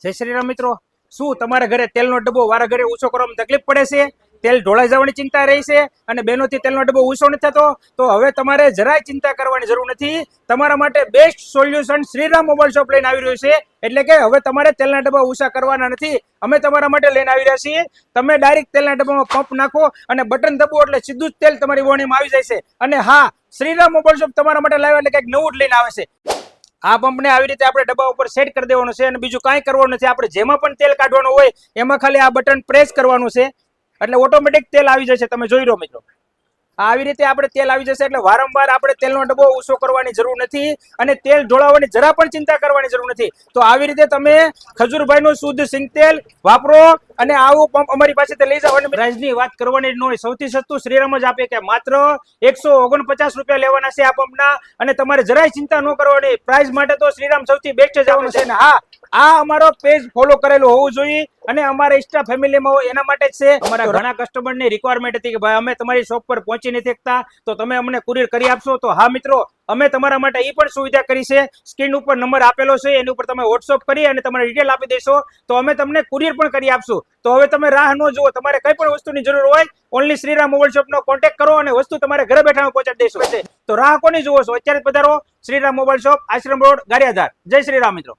જય શ્રી રામ મિત્રો, શું તમારા ઘરે તેલનો ડબ્બો વારા ઘરે ઊંચો કરવામાં તકલીફ પડે છે? તેલ ઢોળાઈ જવાની ચિંતા રહી છે અને બેનોથી તેલનો ડબ્બો ઊંચો નથી થતો? તો હવે તમારે જરાય ચિંતા કરવાની જરૂર નથી. તમારા માટે best solution Shriram mobile shop લઈને આવી રહ્યું છે. એટલે કે હવે તમારે તેલના ડબ્બા ઊંચા કરવાના નથી. અમે તમારા માટે લઈને આવી રહ્યા છીએ. તમે ડાયરેક્ટ તેલના ડબ્બામાં પંપ નાખો અને બટન દબાવો એટલે સીધું જ તેલ તમારી વોણીમાં આવી જાય છે. અને હા, શ્રીરામ મોબાઈલ શોપ તમારા માટે લાવ્યા એટલે કંઈક નવું જ લઈને આવે છે. આ પંપને આવી રીતે આપણે ડબ્બા ઉપર સેટ કરી દેવાનું છે અને બીજું કાંઈ કરવાનું નથી. આપણે જેમાં પણ તેલ કાઢવાનું હોય એમાં ખાલી આ બટન પ્રેસ કરવાનું છે એટલે ઓટોમેટિક તેલ આવી જશે. તમે જોઈ લો મિત્રો, આવી રીતે આપણે તેલ આવી જશે એટલે વારંવાર આપણે તેલનો ડબ્બો ઊંચો કરવાની જરૂર નથી અને તેલ ઢોળાવવાની જરા પણ ચિંતા કરવાની જરૂર નથી. તો આવી રીતે તમે ખજૂરભાઈનું શુદ્ધ સિંગ તેલ વાપરો અને આવું પંપ અમારી પાસેથી લઈ જાઓ. અને પ્રાઇસની વાત કરવાની જ ન હોય, સૌથી સસ્તું શ્રીરામ જ આપે કે માત્ર 149 રૂપિયા લેવાના છે આ પંપના. અને તમારે જરાય ચિંતા ન કરવાની. પ્રાઇસ માટે તો શ્રીરામ સૌથી બેસ્ટ જ આવવાનું છે. ને હા, આ અમારો પેજ ફોલો કરેલું હોવું જોઈએ અને અમારા ઇન્સ્ટા ફેમિલીમાં હોય એના માટે જ છે. અમારા ઘણા કસ્ટમરની રિક્વાયરમેન્ટ હતી કે ભાઈ અમે તમારી શોપ પર પહોંચી નથી શકતા, તો તમે અમને કુરિયર કરી આપશો? તો હા મિત્રો, અમે તમારા માટે એ પણ સુવિધા કરી છે. સ્ક્રીન ઉપર નંબર આપેલો છે, એની ઉપર તમે વોટ્સઅપ કરી અને તમારે ડિટેલ આપી દેશો તો અમે તમને કુરિયર પણ કરી આપશું. તો હવે તમે રાહ ન જુઓ. તમારે કઈ પણ વસ્તુની જરૂર હોય ઓનલી શ્રીરામ મોબાઈલ શોપનો કોન્ટેક્ટ કરો અને વસ્તુ તમારે ઘરે બેઠા પહોંચાડી દેશો. તો રાહ કોની જુઓ છો? અત્યારે પધારો શ્રીરામ મોબાઈલ શોપ, આશ્રમ રોડ, ગારિયાધાર. જય શ્રી રામ મિત્રો.